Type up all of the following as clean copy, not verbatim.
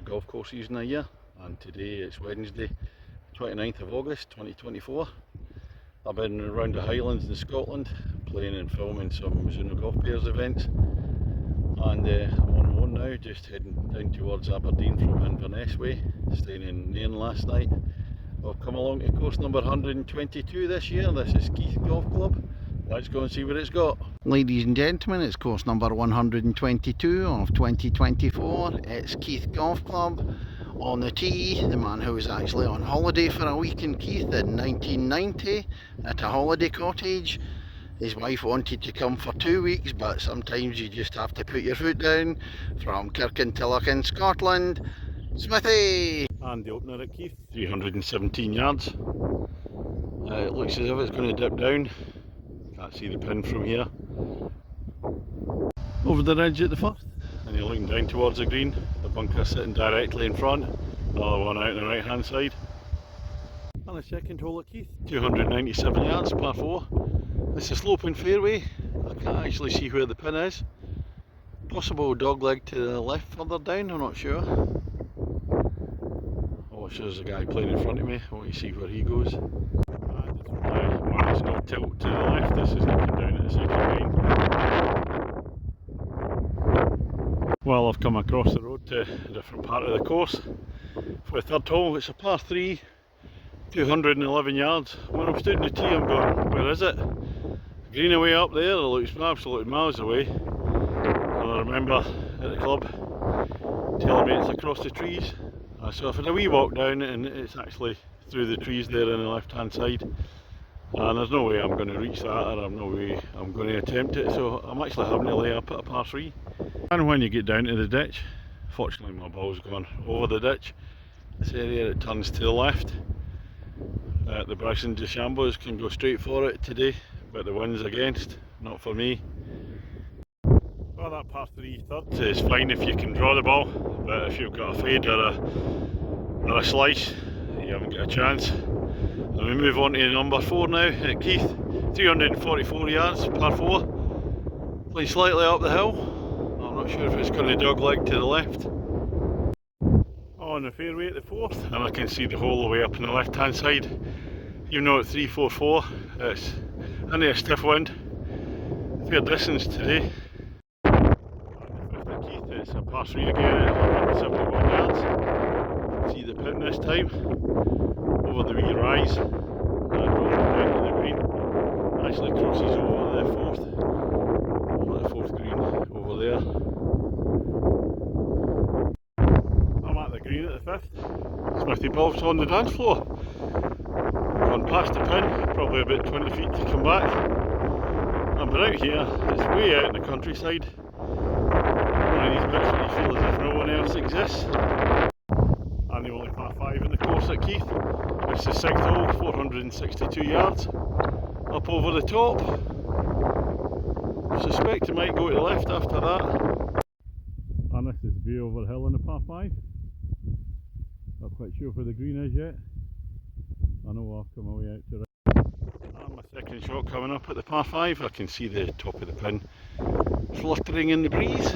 favourite golf courses in a year, and today it's Wednesday 29th of August 2024. I've been around the Highlands in Scotland playing and filming some Mizuno Golf Pairs events, and I'm on my own now, just heading down towards Aberdeen from Inverness way, staying in Nairn last night. I've come along to course number 122 this year. This is Keith Golf Club. Let's go and see what it's got. Ladies and gentlemen, it's course number 122 of 2024. It's Keith Golf Club. On the tee, the man who was actually on holiday for a week in Keith in 1990 at a holiday cottage. His wife wanted to come for 2 weeks, but sometimes you just have to put your foot down. From Kirkintilloch in Scotland, Smithy! And the opener at Keith, 317 yards. It looks as if it's going to dip down. Can't see the pin from here. Over the ridge at the first, and you're looking down towards the green. The bunker sitting directly in front. Another one out on the right hand side. And the second hole at Keith, 297 yards, par 4. It's a sloping fairway. I can't actually see where the pin is. Possible dogleg to the left further down, I'm not sure. Oh, there's a guy playing in front of me. I want to see where he goes. It's no tilt to the left, this is looking down at the second green. Well, I've come across the road to a different part of the course for the third hole. It's a par 3, 211 yards. When I'm stood in the tee, I'm going, where is it? Green away up there, it looks absolutely miles away. And I remember at the club telling me it's across the trees. So I've had a wee walk down and it's actually through the trees there on the left hand side. And there's no way I'm going to reach that, or there's no way I'm going to attempt it, so I'm actually having to lay up at a par 3. And when you get down to the ditch, fortunately my ball's gone over the ditch. This area, it turns to the left. The Bryson DeChambeaus can go straight for it today, but the wind's against, not for me. Well, that par 3 third is fine if you can draw the ball, but if you've got a fade or a slice, you haven't got a chance. And we move on to number 4 now at Keith, 344 yards, par 4. Playing slightly up the hill. I'm not sure if it's going to dogleg to the left. On the fairway at the 4th, and I can see the hole away up on the left hand side. Even though it's 344, it's only a stiff wind. Fair distance today. And the 5th at Keith, it's a par 3 again at 171 yards. See the pin this time. Over the wee rise and rolling down to the green. Actually crosses over the 4th green over there. I'm at the green at the 5th. Smithy Bob's on the dance floor. Gone past the pin, probably about 20 feet to come back. And but out here, it's way out in the countryside. One of these bits where you feel as if no one else exists. And the only par 5 in the course at Keith. It's the 6th hole, 462 yards, up over the top. I suspect it might go to the left after that. And this is the view over the hill in the par 5. Not quite sure where the green is yet. I know I'll come away out to the right. And my second shot coming up at the par 5. I can see the top of the pin fluttering in the breeze.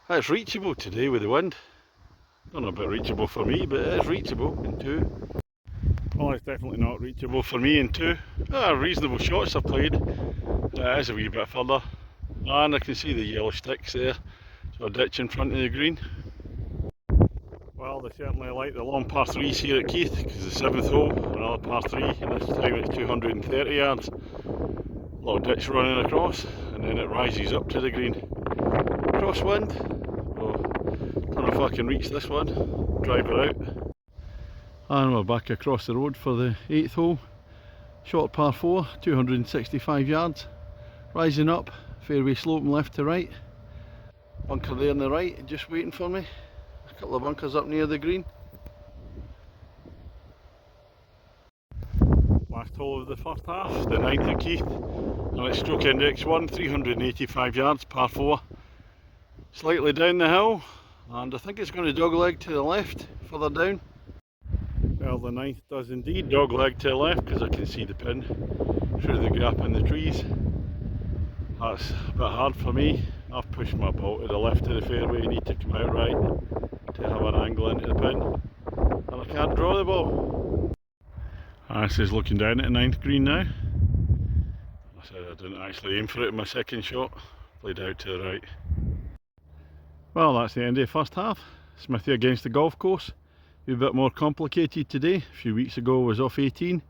That's reachable today with the wind. Not a bit reachable for me, but it is reachable in 2. Well, it's definitely not reachable for me in 2. Reasonable shots I've played. It is a wee bit further. And I can see the yellow sticks there. So a ditch in front of the green. Well, they certainly like the long par 3s here at Keith, because the 7th hole, another par 3, and this time it's 230 yards. Little ditch running across, and then it rises up to the green. Crosswind. I don't know if I can reach this one, drive it out. And we're back across the road for the 8th hole. Short par 4, 265 yards. Rising up, fairway sloping left to right. Bunker there on the right, just waiting for me. A couple of bunkers up near the green. Last hole of the first half, the 9th at Keith. And it's stroke index 1, 385 yards, par 4. Slightly down the hill. And I think it's going to dogleg to the left, further down. Well, the 9th does indeed dogleg to the left, because I can see the pin through the gap in the trees. That's a bit hard for me. I've pushed my ball to the left of the fairway, need to come out right to have an angle into the pin, and I can't draw the ball. This is looking down at the 9th green now. I said I didn't actually aim for it in my second shot, played out to the right. Well, that's the end of the first half. Smithy against the golf course. A bit more complicated today. A few weeks ago I was off 18,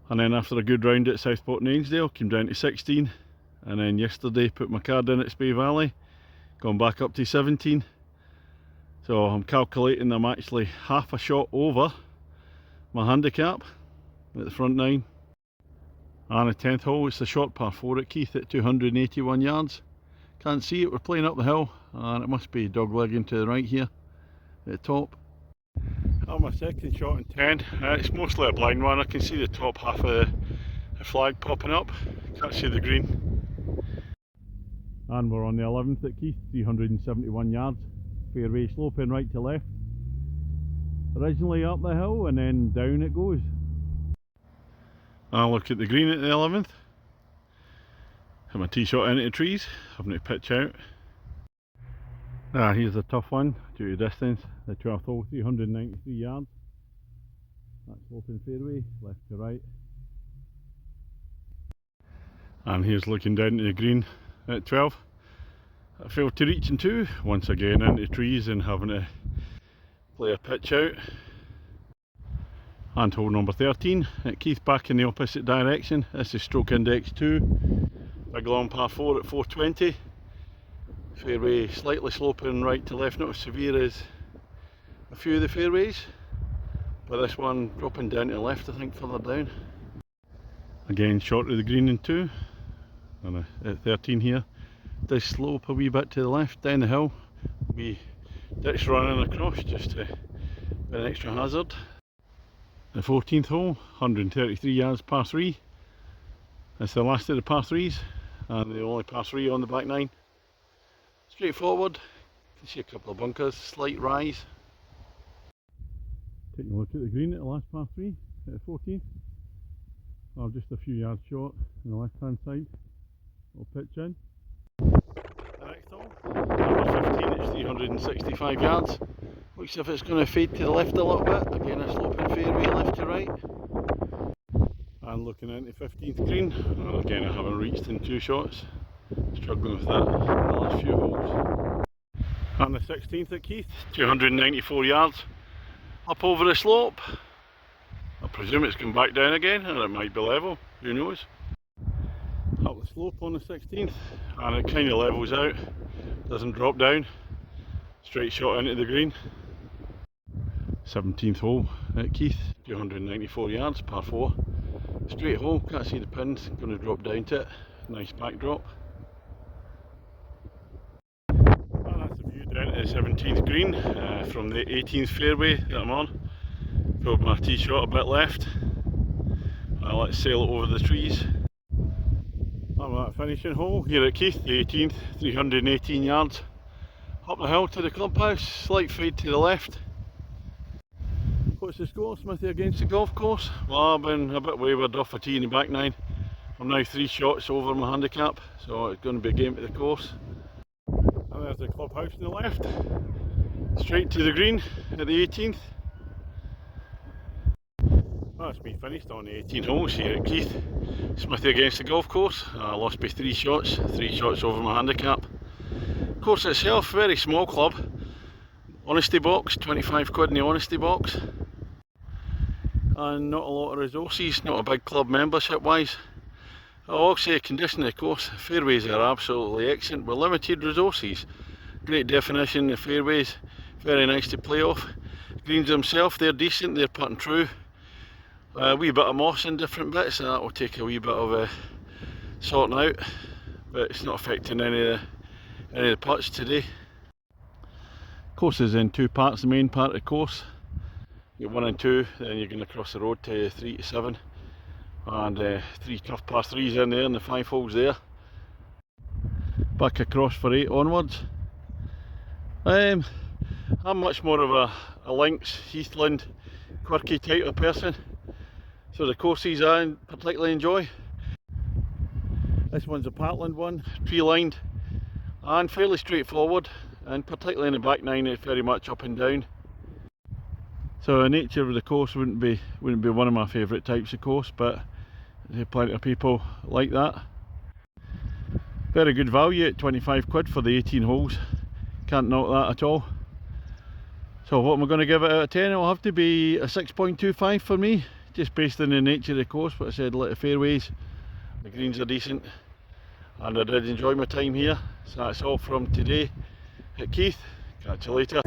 and then after a good round at Southport and Ainsdale came down to 16, and then yesterday put my card in at Spey Valley, gone back up to 17. So I'm calculating I'm actually half a shot over my handicap at the front 9. And the 10th hole, it's the short par 4 at Keith at 281 yards. Can't see it, we're playing up the hill, and it must be doglegging to the right here at the top. On my second shot in 10, it's mostly a blind one. I can see the top half of the flag popping up, can't see the green. And we're on the 11th at Keith, 371 yards, fairway sloping right to left. Originally up the hill and then down it goes. I'll look at the green at the 11th. Hit my tee shot into the trees, having to pitch out. Here's a tough one due to distance. The 12th hole, 393 yards. That's sloping fairway, left to right. And here's looking down to the green at 12. I failed to reach in 2, once again into trees and having to play a pitch out. And hole number 13 at Keith, back in the opposite direction. This is stroke index 2. Big long par 4 at 420. Fairway slightly sloping right to left, not as severe as a few of the fairways, but this one dropping down to the left, I think, further down. Again short of the green in 2, and at 13 here, does slope a wee bit to the left down the hill. We ditch running across just to be an extra hazard. The 14th hole, 133 yards par 3. It's the last of the par 3s, and the only par 3 on the back 9. Straightforward. You can see a couple of bunkers, slight rise. Taking a look at the green at the last par 3 at the 14th. Well, just a few yards short on the left hand side. We'll pitch in. The next hole, number 15, it's 365 yards. Looks as if it's going to fade to the left a little bit. Again, a sloping fairway left to right. And looking into 15th green, well, again I haven't reached in 2 shots. Struggling with that in the last few holes. And the 16th at Keith, 294 yards up over the slope. I presume it's come back down again, and it might be level, who knows. Up the slope on the 16th, and it kind of levels out, doesn't drop down. Straight shot into the green. 17th hole at Keith, 294 yards, par 4. Straight hole, can't see the pins, going to drop down to it. Nice backdrop. Down to the 17th green from the 18th fairway that I'm on. Pulled my tee shot a bit left. Let's sail it over the trees. I'm at that finishing hole here at Keith, the 18th, 318 yards. Up the hill to the clubhouse, slight fade to the left. What's the score, Smithy, against the golf course? Well, I've been a bit wayward off a tee in the back 9. I'm now 3 shots over my handicap, so it's going to be a game to the course. And there's the clubhouse on the left, straight to the green at the 18th. Well, that's me finished on the 18 holes here at Keith. Smithy against the golf course. I lost by 3 shots, 3 shots over my handicap. Course itself, very small club. Honesty box, 25 quid in the honesty box. And not a lot of resources, not a big club membership wise. I'll also say condition of the course, fairways are absolutely excellent with limited resources. Great definition of fairways, very nice to play off. Greens themselves, they're decent, they're putting true. A wee bit of moss in different bits, and that will take a wee bit of sorting out, but it's not affecting any of the putts today. Course is in 2 parts, the main part of the course. You're 1 and 2, then you're going to cross the road to 3 to 7. And 3 tough par 3s in there and the 5 holes there. Back across for 8 onwards. I'm much more of a links, heathland, quirky type of person. So the courses I particularly enjoy. This one's a parkland one, tree lined. and fairly straightforward, and particularly in the back nine it's very much up and down. So the nature of the course wouldn't be one of my favourite types of course, but there's plenty of people like that. Very good value at 25 quid for the 18 holes, can't knock that at all. So what am I going to give it out of 10? It'll have to be a 6.25 for me, just based on the nature of the course. But I said, like the fairways, the greens are decent, and I did enjoy my time here. So that's all from today at Keith. Catch you later.